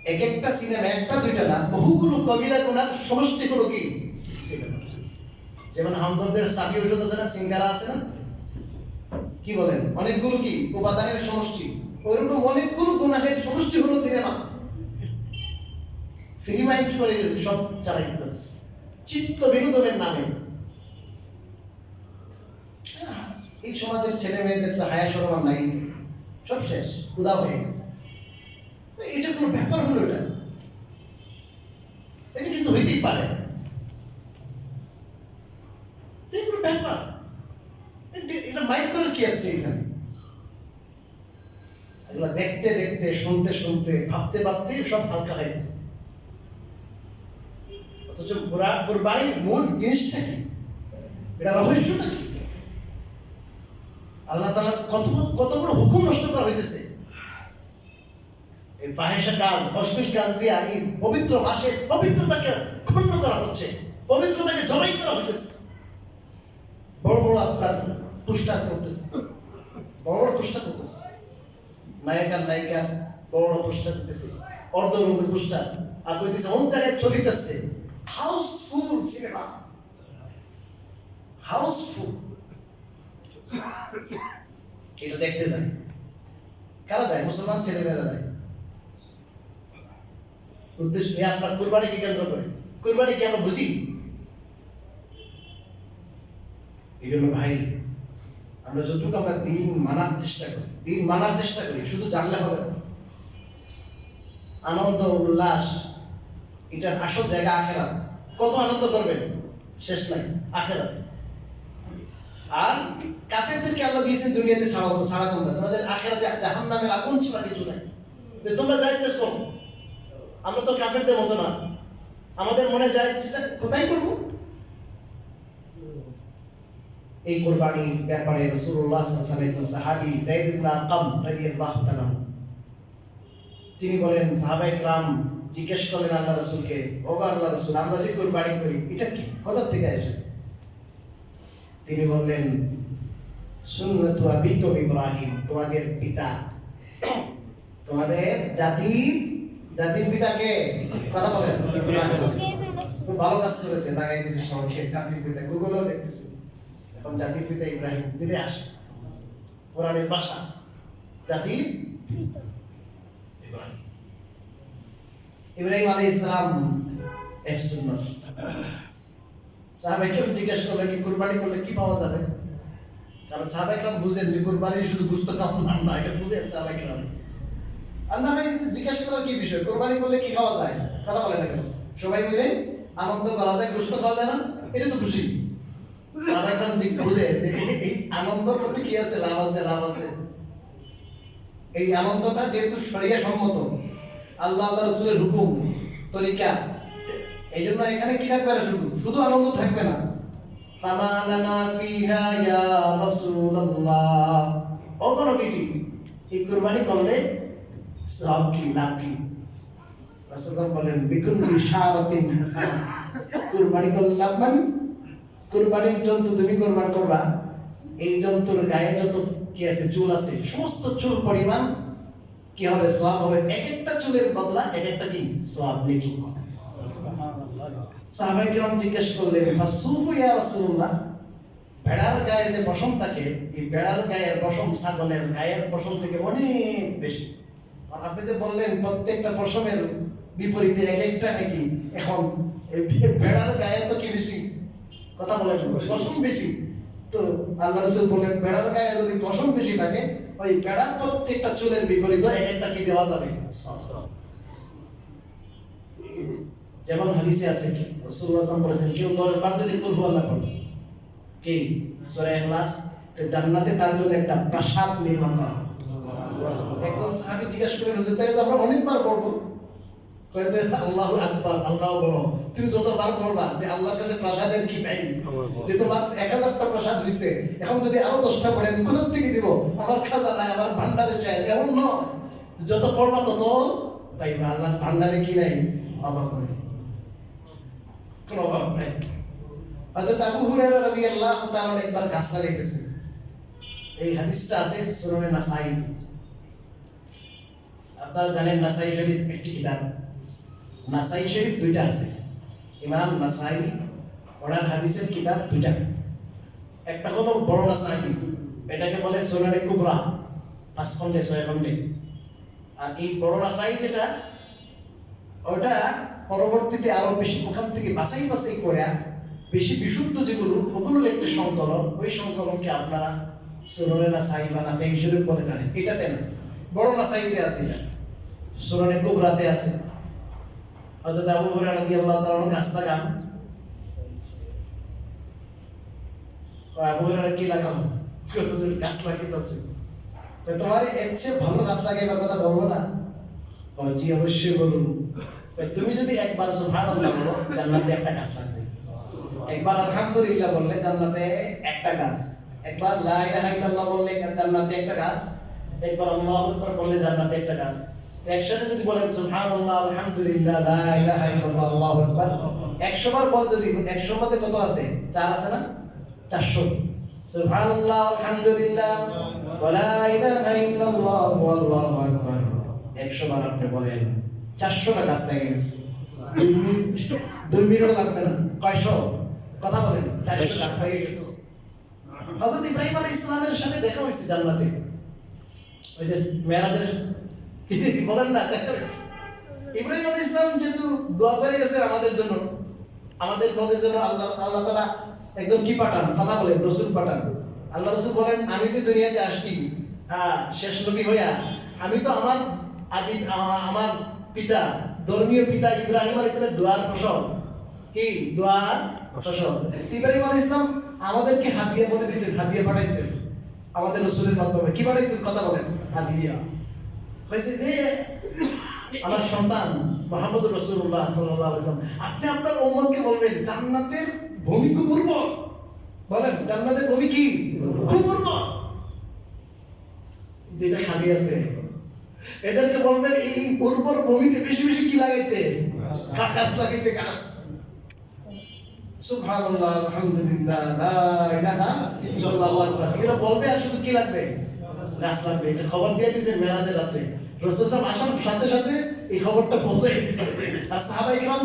এক একটা সিনেমা একটা দুইটা না বহুগুলো কবিরা গুনার সমষ্টি হলো কি সিনেমা যেমন হামদর্দের সাফি ওষুধ আছে না সিঙ্গারা আছে না কি বলেন অনেকগুলো কি উপাদানের সমষ্টি ওইরকম অনেকগুলো গুনাহের সমষ্টি হলো সিনেমা ফ্রি মাইন্ড করে সব চালাইতে পারছে চিত্ত বিনোদনের নামে এই সমাজের ছেলে মেয়েদের তো হায়া সরমান নাই সব শেষ উদাও হয়ে গেছে এটা কোনো ব্যাপার হলো এটা কিছু হইতেই পারে ব্যাপার এটা মাইন্ড করার কি আছে এখানে এগুলো দেখতে দেখতে শুনতে শুনতে ভাবতে ভাবতে সব হালকা হয়ে গেছে অথচ কোরবানির মূল জিনিসটা কি এটা রহস্যটা কি আল্লাহ তাআলা কত বড় হুকুম নষ্ট করা হইতেছে এই ফাহিশা কাজ অশ্লীল কাজ দিয়ে এই পবিত্র মাসে পবিত্রতাকে ক্ষুণ্ণ করা হচ্ছে পবিত্রতাকে জবাই করা হইতেছে বড় বড় আপনার পোস্টার করতেছে নায়িকা বড় বড় পোস্টার করতেছে অর্ধরঙ্গের পোস্টার আর কইতেছে অন্য জায়গায় চলিতেছে হাউসফুল সিনেমা হাউসফুল এটা দেখতে যায় কারা যায় মুসলমান ছেলেমেয়েরা যায় উদ্দেশ্য আপনার কোরবানিকে কেন্দ্র করে কুরবানি কি আমরা বুঝি? এই জন্য ভাই, আমরা যতটুকু আমরা দিন মানার চেষ্টা করি, শুধু জানলে হবে না। আনন্দ উল্লাস, এটার আসল জায়গা আখেরাত। কত আনন্দ করবেন, শেষ নাই আখেরাত। আর কাফেরদেরকে আল্লাহ দিয়েছেন দুনিয়াতে ছাড়া তোমরা, তোমাদের আখেরাতে জাহান্নামের আগুন ছাড়া কিছু নাই। তোমরা যা ইচ্ছা করো। আমরা তো কাফেরদের মতো না, আমাদের মনে যা ইচ্ছা কোথায় করবো। এই কোরবানির ব্যাপারে রাসূলুল্লাহ সাল্লাল্লাহু আলাইহি ওয়াসাল্লাম একজন সাহাবী যায়েদ ইবনে আরকাম রাদিয়াল্লাহু তাআলা, তিনি বলেন, সাহাবায়ে কেরাম জিজ্ঞেস করলেন আল্লাহ রাসূলকে, ওগো আল্লাহ রাসূল, আমরা যে কোরবানি করি এটা কি, কোথা থেকে এসেছে? তিনি বললেন, সুন্নাতু আবিকুম ইব্রাহিম, তোমাদের পিতা, তোমাদের জাতির পিতাকে, কথা বলেন, খুব ভালো কাজ করেছে, লাগাই দিয়েছে সবাইকে জাতির পিতা, গুগলেও দেখতেছি এখন জাতির পিতা ইব্রাহিম দিলে আসে, কোরআনের ভাষা জাতির পিতা ইব্রাহিম আলাইহিস সালাম এক সুন্নাত। সাহাবায়ে কেরাম জিজ্ঞাসা করলেন, কি কুরবানি করলে কি পাওয়া যাবে? কারণ সাহাবায়ে কেরাম বুঝেন যে কুরবানি শুধু গোশত খাওয়া না, এটা বুঝেন সাহাবায়ে কেরাম। আল্লাহ ভাই জিজ্ঞাসা করার কি বিষয়, কুরবানি করলে কি খাওয়া যায়? কথা বলেন না কেন? সবাই মিলে আনন্দ করা যায়, গোশত খাওয়া যায় না, এটা তো খুশি। সাহাবায়ে কেরাম বুঝে যে এই আনন্দের মধ্যে কি আছে, লাভ আছে। এই আনন্দটা যেহেতু শরিয়া সম্মত, আল্লাহ রাসূলের হুকুম তরিকা, এই জন্য এখানে কি থাকবে না, শুধু আনন্দ থাকবে না। ফামালানা ফিহা ইয়া রাসূলুল্লাহ, ও নবীজি, এই কুরবানি করলে সওয়াব কি, লাভ কি? রাসূলুল্লাহ বলেন, বিকুল্লি শারাতিন হাসানা, কুরবানি করলে লাভ মানে কুরবানির জন্তু তুমি কুরবান করবা, এই জন্তুর গায়ে যত কি আছে, চুল আছে, সমস্ত চুল পরিমাণ কি হবে, সওয়াব হবে। এক একটা চুলের বদলা এক একটা কি সওয়াব, নেকি। সাহাবায়ে কেরাম জিজ্ঞেস করলেন, ফাসুফু ইয়া রাসূলুল্লাহ, ভেড়ার গায়ে যে পশম থাকে, এই ভেড়ার গায়ের পশম ছাগলের গায়ের পশম থেকে অনেক বেশি। আপনি যে বললেন প্রত্যেকটা পশমের বিপরীতে এক একটা নাকি, এখন ভেড়ার গায়ে তো কি বেশি, কথা বলেন, পশম বেশি। তো আল্লাহ রাসূল বলেন, ভেড়ার গায়ে যদি পশম বেশি থাকে, ওই ভেড়ার প্রত্যেকটা চুলের বিপরীতে এক একটা কি দেওয়া যাবে। যেমন হাদিসে আছে, কি রাসূলুল্লাহ সাল্লাল্লাহু আলাইহি ওয়াসাল্লাম বলেছেন, কেউ 10 বার যদি কুল হুয়াল্লাহ পড়ে, কি সূরা ইখলাস, তে জান্নাতে তার জন্য একটা প্রাসাদ নির্মাণ করা হবে। একজন সাহাবী জিজ্ঞাসা করেন, হুজুর তাই তো আমরা অনেকবার পড়বো? কয় যে আল্লাহু আকবার, আল্লাহ বড়, তুমি যতবার পড়বা যে আল্লাহর কাছে প্রাসাদের কি নাই, যে তোমার 1000টা প্রাসাদ হইছে, এখন যদি আরো 10টা পড়েন কোথা থেকে দিব, আমার খাজানা আমার ভান্ডারে চাই, এমন নয়, যত পড়বা তত পাইবা, আল্লাহর ভান্ডারে কি নাই, অভাব নেই, কোনো অভাব নাই। হযরত আবু হুরায়রা রাদিয়াল্লাহু তাআলা একবার গাছ লাগাইতেছেন, এই হাদিসটা আছে সুনানে নাসাই। আপনারা জানেন নাসাই শরীফ একটি কিতাব, নাসাই শরীফ দুইটা আছে, ইমাম নাসাই ওনার হাদিসের কিতাব দুইটা, একটা হলো বড় নাসাই, এটাকে বলে সুনানে কুবরা, 5 খণ্ডে 6 খণ্ডে। আর এই বড় নাসাই যেটা, ওটা পরবর্তীতে আরো বেশি ওখান থেকে বাছাই করে বেশি বিশুদ্ধ যেগুলো, ওগুলোর একটা সংকলন, ওই সংকলনকে আপনারা সুনানে নাসাই বা নাসাই শরীফ বলে জানেন। এটাতে না, বড় নাসাইতে আছে, এটা সুনানে কুবরাতে আছে। হযরত আবু হুরায়রা রাদিয়াল্লাহু তাআলা গাছ লাগান, আবু হুরায়রা কি লাগাবো, গাছ লাগাইতেছে, তোমার এর চেয়ে ভালো গাছ লাগাইবার কথা বলবো না? জি অবশ্যই বলুন। তুমি যদি একবার সুবহানাল্লাহ বলো, জান্নাতে একটা গাছ লাগবে। একবার আলহামদুলিল্লাহ বললে জান্নাতে একটা গাছ, একবার লা ইলাহা ইল্লাল্লাহ বললে জান্নাতে একটা গাছ, একবার আল্লাহু আকবার বললে জান্নাতে একটা গাছ। একসাথে যদি বলেন সুবহানাল্লাহ আলহামদুলিল্লাহ লা ইলাহা ইল্লাল্লাহ আল্লাহু আকবার, 100 বার বল, যদি 100 মধ্যে কত আছে, 4 আছে না, 400। সুবহানাল্লাহ আলহামদুলিল্লাহ ওয়া লা ইলাহা ইল্লাল্লাহ আল্লাহু আকবার 100 বার আপনি বলেন, 400টা গাছ লেগে গেছে। 2 মিনিট লাগবে না, কয়শো, কথা বলেন, 400 গাছ লেগে গেছে। হযরত ইব্রাহিম আলাইহিস সালামের সাথে দেখা হয়েছে জান্নাতে, ওই যে মেরাজের বলেন না, দেখা হয়েছে। ইব্রাহিম আলাইহিস সালাম যেহেতু দোয়া করে গেছে আমাদের জন্য, আমাদের মধ্যে যেন আল্লাহ আল্লাহ তাআলা একদম কি পাঠান, কথা বলেন, রসুল পাঠান। আল্লাহ রসুল বলেন, আমি যে দুনিয়াতে আসছি শেষ নবী হইয়া, আমি তো আমার আমার পিতা, ধর্মীয় পিতা ইব্রাহিম আলাইহিস সালামের দোয়ার ফসল। কি দোয়ার ফসল? ইব্রাহিম আলাইহিস সালাম আমাদেরকে হাদিয়া বলে দিয়েছেন, হাদিয়া পাঠাইছেন আমাদের রসুলের মাধ্যমে। কি পাঠাইছেন, কথা বলেন? হাদিয়া হয়েছে যে আমার সন্তান মুহাম্মদুর রাসূলুল্লাহ সাল্লাল্লাহু আলাইহি ওয়াসাল্লাম, আপনি আপনার উম্মতকে বলবেন জান্নাতের ভূমি খুব উর্বর। বলেন, জান্নাতের ভূমি কি? খুব উর্বর। যেটা খালি আছে এদেরকে বলবেন এই উর্বর ভূমিতে বেশি বেশি কি লাগাইতে? গাছ লাগাইতে, গাছ। সুবহানাল্লাহ, আলহামদুলিল্লাহ, লা ইলাহা ইল্লাল্লাহু আকবার। এগুলো বলবে আর শুধু কি লাগবে? গাছ লাগবে। এটা খবর দিয়ে দিয়েছেন মেরাজের রাত্রে। রাসূল সাল্লাল্লাহু আলাইহি ওয়াসাল্লাম সাথে সাথে এই খবরটা পৌঁছে দিয়েছে। আর সাহাবায়ে কেরাম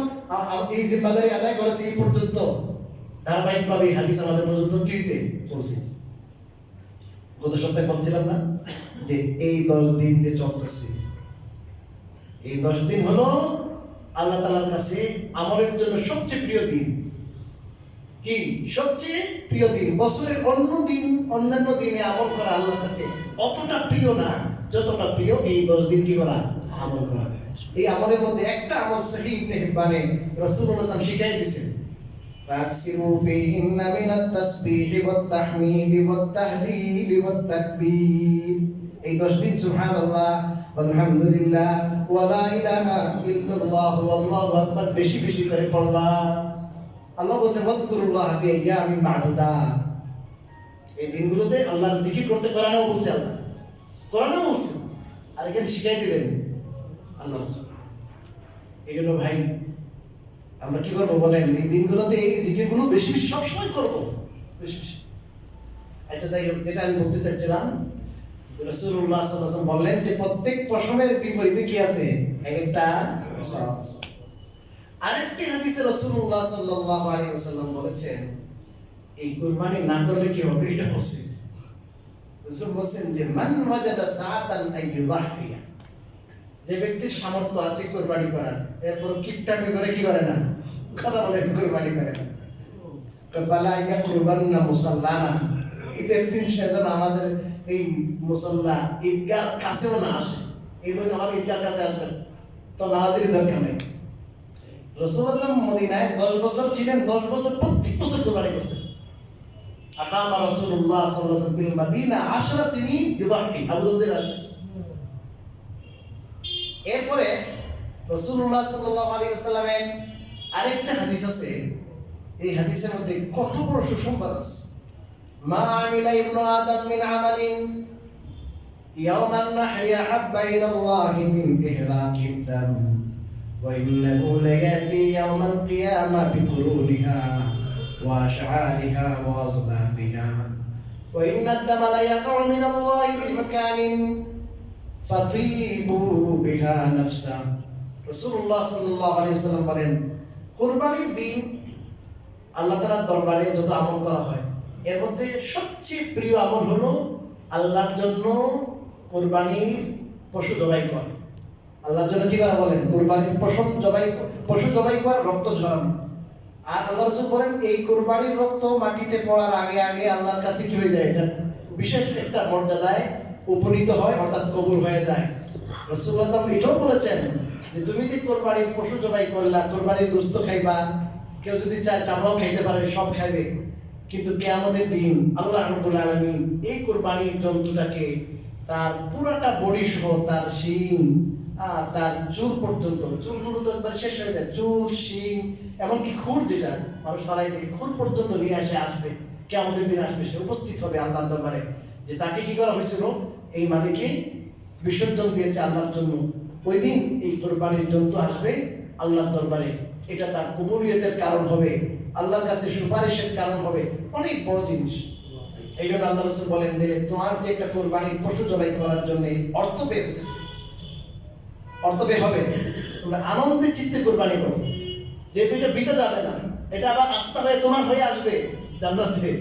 এই জিম্মাদারি আদায় করেছে এই পর্যন্ত। ধারাবাহিকভাবে হাদিস আমাদের পর্যন্ত কি হয়েছে? পৌঁছেছে। গত সপ্তাহে বলছিলাম না যে এই 10 দিন যে চলতেছে, এই 10 দিন হলো আল্লাহ তাআলার কাছে আমলের জন্য সবচেয়ে প্রিয় দিন। কি সবচেয়ে প্রিয় দিন? বছরের অন্যান্য দিনে আমল করা আল্লাহর কাছে অতটা প্রিয় না যতটা প্রিয় এই 10 দিন কি করা? আমল করা। এই আমলের মধ্যে একটা আমল সহিহ ইবনে হিব্বানে রাসূলুল্লাহ সাল্লাল্লাহু আলাইহি ওয়াসাল্লাম শিখাই দিয়েছেন, ফাকসিরু ফীহিন্না মিনাত তাসবিহি ওয়াত তাহমিদি ওয়াত তাহলিলি ওয়াত তাকবীর। এই 10 দিন সুবহানাল্লাহ, আলহামদুলিল্লাহ, ওয়া লা ইলাহা ইল্লাল্লাহ, আল্লাহু আকবার বেশি বেশি করে পড়বা। আল্লাহ বলেন ওয়াজকুরুল্লাহ ফি আইয়ামিন মা'দুদাত। এই দিনগুলোতে আল্লাহর জিকির করতে কোরআনেও বলছে, আল্লাহ কোরআনেও বলছে, আর এখানে শিখাই দিলেন আল্লাহ রাসূল। এইজন্য ভাই আমরা কি করব বলেন? এই দিনগুলোতে এই জিকিরগুলো বেশি বেশি সবসময় করবো, বেশি বেশি। আচ্ছা, যাই হোক, যেটা আমি বলতে চাচ্ছিলাম, রাসূলুল্লাহ সাল্লাল্লাহু আলাইহি ওয়াসাল্লাম বললেন যে প্রত্যেক পশমের বিপরীতে কি আছে? একটা সওয়াব আছে। আরেকটি হাদিসে রাসূলুল্লাহ সাল্লাল্লাহু আলাইহি ওয়াসাল্লাম বলেছেন, এই কুরবানি না করলে কি হবে? এটা বলছে রাসূল বলেন যে মান ওয়াজাদা সাআতান আইয়ুযাহিয়া, যে ব্যক্তির সামর্থ্য আছে কুরবানি করার, এরপর কিপটামি করে কি করে না? কথা বলেন, কুরবানি করে না। ফালা ইয়াকুরবান্না মুসাল্লানা, ঈদের দিন সে যেন আমাদের এই মুসাল্লা ঈদগাহর কাছেও না আসে। এই লোক আমার ঈদগাহর কাছে আসবেন তো নামাজেরই দরকার নেই। রাসূলুল্লাহ সাল্লাল্লাহু আলাইহি ওয়াসাল্লাম মদিনায় 10 বছর ছিলেন, 10 বছর প্রত্যেক বছর কুরবানি করছেন। আকামা রাসূলুল্লাহ সাল্লাল্লাহু আলাইহি ওয়াসাল্লাম ফিল মাদিনা 10 সিনিন ইউযাহি, আবু দাউদের হাদিস। এরপরে রাসূলুল্লাহ সাল্লাল্লাহু আলাইহি ওয়াসাল্লামের আরেকটা হাদিস আছে, এই হাদিসের মধ্যে কত বড় সুসংবাদ আছে। মা আমিলা ইবনু আদম মিন আমালিন ইয়াওমান নাহরি আহাব্বা ইলাল্লাহি মিন ইহরাকিদ দাম ওয়া ইন্নাহু লায়াতি ইয়াওমাল কিয়ামা বিকুরুনিহা ওয়া আশআরিহা ওয়া আযলাবিহা ওয়া ইন্নাদ দামা লা ইয়াকাউ মিনাল্লাহি বিমাকানিন ফাতিবু বিহা নাফসা। রাসূলুল্লাহ সাল্লাল্লাহু আলাইহি ওয়াসাল্লাম বলেন, কুরবানির দিন আল্লাহ তাআলার দরবারে যত আমল করা হয় এর মধ্যে সবচেয়ে প্রিয় আমল হলো আল্লাহর জন্য কুরবানির পশু জবাই করা। আল্লাহর জন্য কি করা? বলেন, কুরবানির পশু জবাই করা, রক্ত ঝরানো। আর আল্লাহ রাসূল বলেন, এই কুরবানির রক্ত মাটিতে পড়ার আগে আগে আল্লাহর কাছে কি হয়ে যায়? এটা বিশেষ একটা মর্যাদায় উপনীত হয়, অর্থাৎ কবুল হয়ে যায়। রাসূলুল্লাহ সাল্লাল্লাহু আলাইহি ওয়াসাল্লাম এটাও বলেছেন যে তুমি যে কুরবানির পশু জবাই করলা, কুরবানির গোশত খাইবা, কেউ যদি চায় চামড়াও খাইতে পারে, সব খাইবে, কিন্তু কিয়ামতের দিন আল্লাহ রাব্বুল আলামিন এই কুরবানির জন্তুটাকে তার পুরাটা বডি সহ, তার শিং, তার চুল পর্যন্ত, চুলগুলো তো একবার শেষ হয়ে যায়, চুল, শিং, এমনকি খুর, যেটা মানুষ ফালাই দেয়, খুর পর্যন্ত নিয়ে আসবে। কিয়ামতের দিন আসবে, সে উপস্থিত হবে আল্লাহর দরবারে যে তাকে কি করা হয়েছিল? এই মালিকে বিসর্জন দিয়েছে আল্লাহর জন্য। ওই দিন এই কুরবানির জন্তু আসবে আল্লাহর দরবারে, এটা তার কবুলিয়তের কারণ হবে, আল্লাহর কাছে সুপারিশের কারণ হবে, অনেক বড় জিনিস। এই জন্য আল্লাহ রাসূল বলেন যে তোমার যে একটা কুরবানির পশু জবাই করার জন্য অর্থ ব্যয় হচ্ছে, অর্থ ব্যয় হবে, তোমরা আনন্দের চিত্তে কুরবানি করো, যেহেতু এটা বিতে যাবে না, এটা আবার আস্থা হয়ে তোমার হয়ে আসবে জান্নাতে,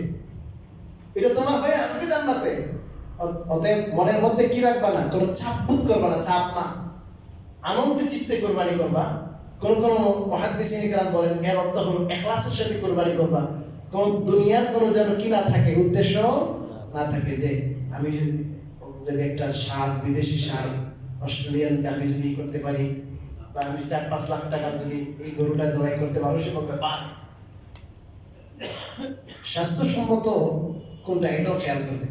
এটা তোমার হয়ে আসবে জান্নাতে। অতএব মনের মধ্যে কি রাখবা না? কোনো চাপ বুট করবা না, চাপ না, আনন্দের চিত্তে কুরবানি করবা। কোন মুহাদ্দিসিন ইকরাম বলেন এর অর্থ হলো ইখলাসের সাথে কুরবানি করবা, কোন দুনিয়ার কোনো যেন কি না থাকে, উদ্দেশ্য না থাকে যে আমি যদি একটা সার, বিদেশি সার, অস্ট্রেলিয়ান গাভী যদি করতে পারি, বা আমি 4-5 লাখ টাকার যদি এই গরুটা জবাই করতে পারো, সে বলবে বাহ। স্বাস্থ্যসম্মত কোনটা এটাও খেয়াল করবে,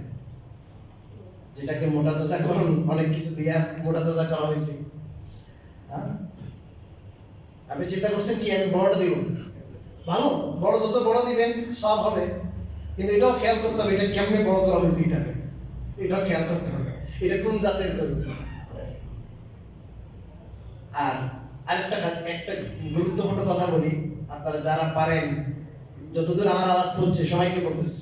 যেটাকে মোটা তাজাকরণ অনেক কিছু দিয়া মোটা তাজা করা হয়েছে। আপনি চিন্তা করছেন কি আমি বড়টা দিব, ভালো, বড় যত বড় দিবেন সব হবে, কিন্তু এটাও খেয়াল করতে হবে এটা কেমনে বড় করা হয়েছে, এটাও খেয়াল করতে হবে এটা কোন জাতের গরু। আর আরেকটা একটা গুরুত্বপূর্ণ কথা বলি, আপনারা যারা পারেন, যতদূর আমার আওয়াজ পড়ছে সবাইকে বলতেছি,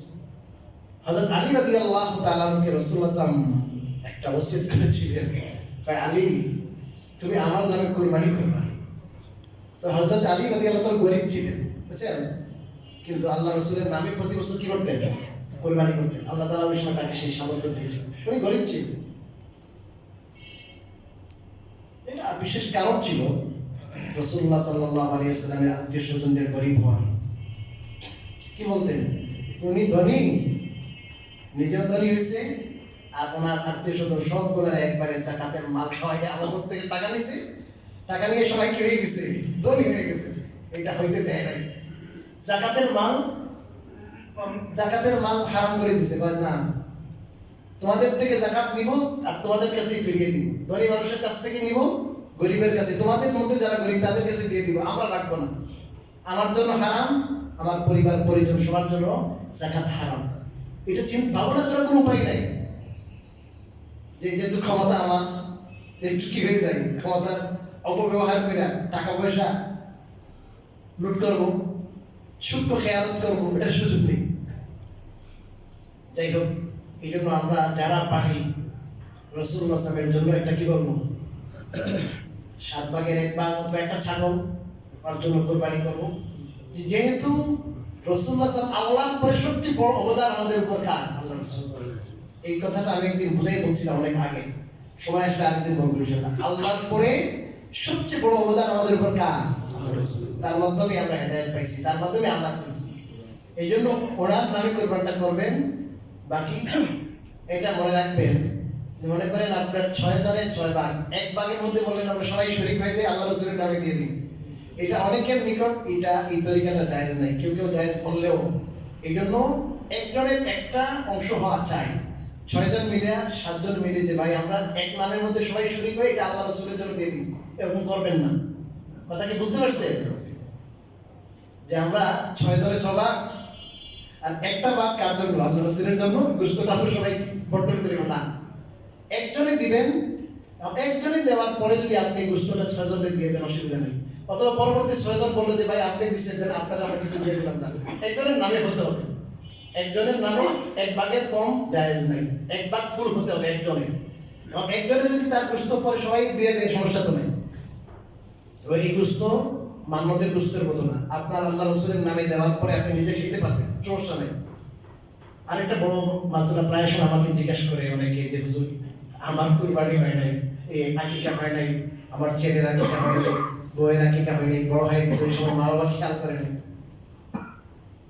হযরত আলী রাদিয়াল্লাহু তাআলা আনহুকে রাসূলুল্লাহ সাল্লাল্লাহু আলাইহি ওয়াসাল্লাম একটা ওসিয়ত করেছিলেন, আলী তুমি আমার নামে কুরবানি করবা। তো হযরত আলী রাদিয়াল্লাহু তাআলা গরীব ছিলেন, বুঝছেন, কিন্তু আল্লাহ রাসূলের নামে প্রতি বছর কি করতেন, কুরবানি করতেন। আল্লাহ তাআলা ওই সময় তাকে সেই সামর্থ্য দিয়েছেন, উনি গরীব ছিলেন। এটা বিশেষ কারণ ছিল রাসূলুল্লাহ সাল্লাল্লাহু আলাইহি ওয়াসাল্লামের আত্মীয় স্বজনদের গরীব হওয়ার। কি বলতেন, উনি ধনী, নিজেও ধনী হয়েছে, আর ওনার আত্মীয় স্বজন সবগুলোর একবারে জাকাতের মাল খাওয়াই আমাদের থেকে টাকা নিছে, টাকা নিয়ে সবাই কি হয়ে গেছে, ধনী হয়ে গেছে। এটা হইতে দেয় নাই, জাকাতের মাল হারাম করে দিছে, না তোমাদের থেকে জাকাত নিব আর তোমাদের কাছে ফিরিয়ে দিব, ধনী মানুষের কাছ থেকে নিব, গরিবের কাছে, তোমাদের মধ্যে যারা গরিব তাদের কাছে দিয়ে দিব, আমরা রাখবো না, আমার জন্য হারাম, আমার পরিবার পরিজন সবার জন্য জাকাত হারাম। এটা ভাবনা করার কোনো উপায় নাই, যে যেহেতু ক্ষমতা আমার, একটু কি হয়ে যায়, ক্ষমতার অপব্যবহার করে টাকা পয়সা লুট করবো, সূক্ষ্ম খেয়ালত করবো, এটার সুযোগ নেই। যাই হোক, এই জন্য আমরা যারা পারি রাসূলুল্লাহ সাল্লাল্লাহু আলাইহি ওয়াসাল্লামের জন্য একটা কি বলবো, 7 ভাগের 1 ভাগ অথবা একটা ছাগল তার জন্য কোরবানি করবো। যেহেতু রাসূলুল্লাহ সাল্লাল্লাহু আলাইহি ওয়াসাল্লাম আল্লাহর পরে সবচেয়ে বড় অবদান আমাদের উপর কার, আল্লাহ রাসূল। এই কথাটা আমি একদিন বুঝাই বলছিলাম অনেক আগে, সময় আসলে আরেকদিন বলবো ইনশাআল্লাহ। আল্লাহর পরে সবচেয়ে বড় অবদান আমাদের উপর কার, আল্লাহ রাসূল। তার মাধ্যমে আমরা হেদায়েত পাইছি, তার মাধ্যমে আল্লাহ চিনছি। এই জন্য ওনার নামে কোরবানটা করবেন। বাকি এটা মনে রাখবেন, মনে করেন আপনার 6 জনের 6 ভাগ, 1 ভাগের মধ্যে বললেন আমরা সবাই শরীক হয়ে যাই, আল্লাহ রাসূলের নামে দিয়ে দিই। এটা অনেকের নিকট এই তরিকাটা জায়েজ নাই, কেউ জায়েজ বললেও। এই জন্য একজনের একটা অংশ হওয়া চাই, 6 জন মিলে 7 জন মিলে যে ভাই আমরা এক নামের মধ্যে সবাই শরীক হয়ে এটা আল্লাহ রাসূলের জন্য দিয়ে দিই, এরকম করবেন না। কথা কি বুঝতে পারছেন? যে আমরা 6 জনে 6 ভাগ, আর একটা ভাগ কার জন্য, আল্লাহ রাসূলের জন্য, গোশতটা আমরা সবাই বন্টন করব না, একজনে দিবেন। একজনে দেওয়ার পরে যদি আপনি গোশতটা 6 জনকে দিয়ে দেন অসুবিধা নেই, অথবা পরবর্তী 6 জন বললো যে ভাই আপনি দিচ্ছেন দেন, আপনারা আমরা কিছু দিয়ে দিলাম না, একজনের নামে হতে হবে। একজনের নামে 1 ভাগের কম জায়েজ নাই, 1 ভাগ ফুল হতে হবে একজনের। এবং একজনে যদি তার গোশত পরে সবাই দিয়ে দেয় সমস্যা তো নেই। তো এই গোশত মান্যতের গোশতের মতো না, আপনার আল্লাহ রাসূলের নামে দেওয়ার পরে আপনি নিজে খেতে পারবেন, সমস্যা নেই। আরেকটা বড় মাসলা প্রায় সময় আমাকে জিজ্ঞাসা করে অনেকে যে হুজুর আমার কুরবানি হয় নাই, এই আকিকা হয় নাই, আমার ছেলের আকিকা হয় নাই, বউয়ের আকিকা হয় নাই, বড় হয়ে গেছে, ওই সময় মা বাবা খেয়াল করে নাই।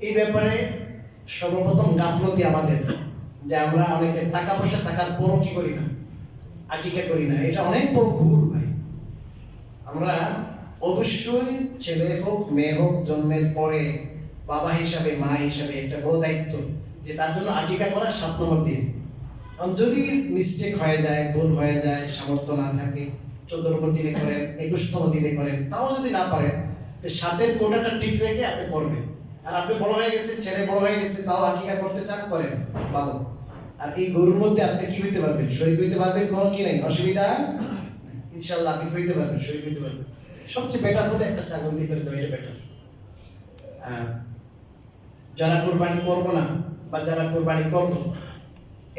এই ব্যাপারে সর্বপ্রথম গাফলতি আমাদের, যে আমরা অনেকে টাকা পয়সা থাকার পরও কি করি না, আকিকা করি না। এটা অনেক বড় ভুল ভাই। আমরা অবশ্যই ছেলে হোক মেয়ে হোক জন্মের পরে বাবা হিসাবে মা হিসাবে একটা বড় দায়িত্ব যে তার জন্য আকিকা করা 7 নম্বর দিন। কারণ যদি মিস্টেক হয়ে যায়, ভুল হয়ে যায়, সামর্থ্য না থাকে, 14 নম্বর দিনে করেন, 21তম দিনে করেন, তাও যদি না পারেন, 7-এর কোটাটা ঠিক রেখে আপনি করবেন। আর আপনি বড় হয়ে গেছেন, ছেলে বড় হয়ে গেছে, তাও আকিকা করতে চান, করেন, ভালো। আর এই গরুর মধ্যে আপনি কি হইতে পারবেন, শরীক হইতে পারবেন, কোনো কি নাই, অসুবিধা ইনশাআল্লাহ আপনি হইতে পারবেন, শরীক হইতে পারবেন। সবচেয়ে বেটার হলে একটা ছাগল দিয়ে করে দেওয়া, এটা বেটার। যারা কুরবানি করবো না বা যারা কুরবানি করবো,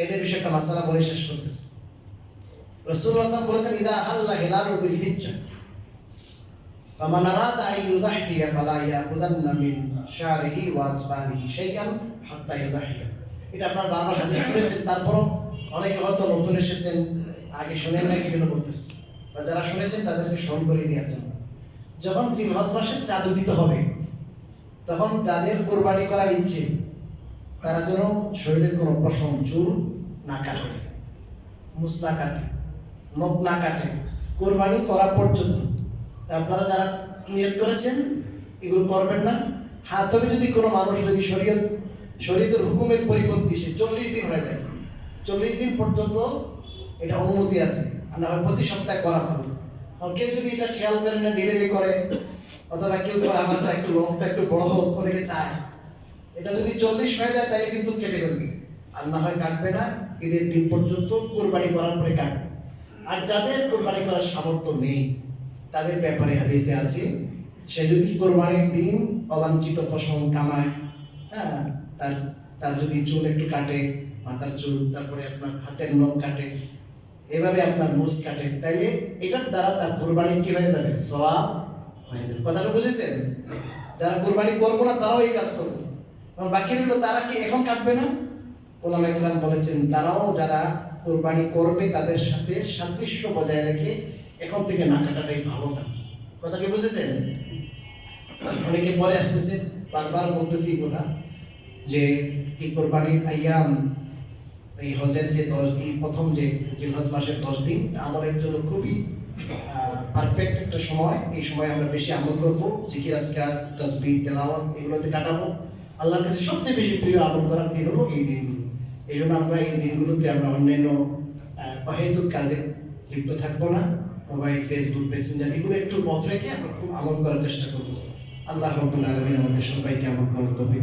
এদের বিষয়ে একটা মাসালা বলে শেষ করতেছে। রাসূলুল্লাহ সাল্লাল্লাহু আলাইহি ওয়াসাল্লাম বলেছেন, ইদা হাল্লা হিলালু যিল হিজ্জাহ ফামান আরাদা আন ইউযাহিয়া ফালা ইয়াকুদান্না মিন শারিহি ওয়া আসবারিহি শাইআন হাত্তা ইউযাহিয়া। এটা আপনারা বারবার হাদিস শুনেছেন, তারপরও অনেকে হয়তো নতুন এসেছেন, আগে শুনেন না, এই জন্য বলতেছি, বা যারা শুনেছেন তাদেরকে স্মরণ করে দেওয়ার জন্য, যখন জিলহজ মাসের চাঁদ উদিত হবে তখন যাদের কোরবানি করার ইচ্ছে তারা যেন শরীরের কোনো পশম চুল না কাটে, মুছ না কাটে, নখ না কাটে কোরবানি করা পর্যন্ত। তা আপনারা যারা নিয়ত করেছেন এগুলো করবেন না। হ্যাঁ, তবে যদি কোনো মানুষ যদি শরীয়তের হুকুমের পরিপন্থী সে 40 দিন হয়ে যায়, 40 দিন পর্যন্ত এটা অনুমতি আছে, আর না হয় প্রতি সপ্তাহে করা ভালো। কারণ কেউ যদি এটা খেয়াল করে না, ডিলেমি করে, অথবা কেউ আমারটা একটু লংটা একটু বড় হোক অনেকে চায়, এটা যদি 40 হয়ে যায় তাহলে কিন্তু কেটে ফেলবে, আর না হয় কাটবে না। ঈদের দিন পর্যন্ত কোরবানি করার পরে কাটবে। আর যাদের কোরবানি করার সামর্থ্য নেই তাদের ব্যাপারে হাদিসে আছে, সে যদি কোরবানির দিন অবাঞ্ছিত পশম কামায়, হ্যাঁ, তার তার যদি চুল একটু কাটে, মাথার চুল, তারপরে আপনার হাতের নখ কাটে, এভাবে আপনার মুছ কাটে, তাইলে এটার দ্বারা তার কোরবানি কি হয়ে যাবে? সওয়াব হয়ে যাবে। কথাটা বুঝেছেন? যারা কোরবানি করবো না তারাও এই কাজ করবে, কারণ বাকি রইল তারা কি এখন কাটবে না? ওলামা ইকরাম বলেছেন তারাও যারা কোরবানি করবে তাদের সাথে সাদৃশ্য বজায় রেখে এখন থেকে না কাটাটাই ভালো থাকে। কথা কি বুঝেছেন? অনেকে পরে আসতেছে, বারবার বলতেছি কথা যে এই কোরবানির আইয়াম, এই হজের যে 10 দিন, প্রথম যে জিলহজ মাসের 10 দিন আমলের জন্য খুবই পারফেক্ট একটা সময়। এই সময় আমরা বেশি আমল করবো, জিকির আজকার, তাসবিহ, তেলাওয়াত এগুলোতে কাটাবো। আল্লাহর কাছে সবচেয়ে বেশি প্রিয় আমল করার দিন হলো এই দিনগুলো। এই জন্য আমরা এই দিনগুলোতে আমরা অন্যান্য অহেতুক কাজে লিপ্ত থাকবো না। মোবাইল, ফেসবুক, মেসেঞ্জার এগুলো একটু অফ রেখে আমরা খুব আমল করার চেষ্টা করবো। আল্লাহ রাব্বুল আলামিন আমাদের সবাইকে আমল করার তৌফিক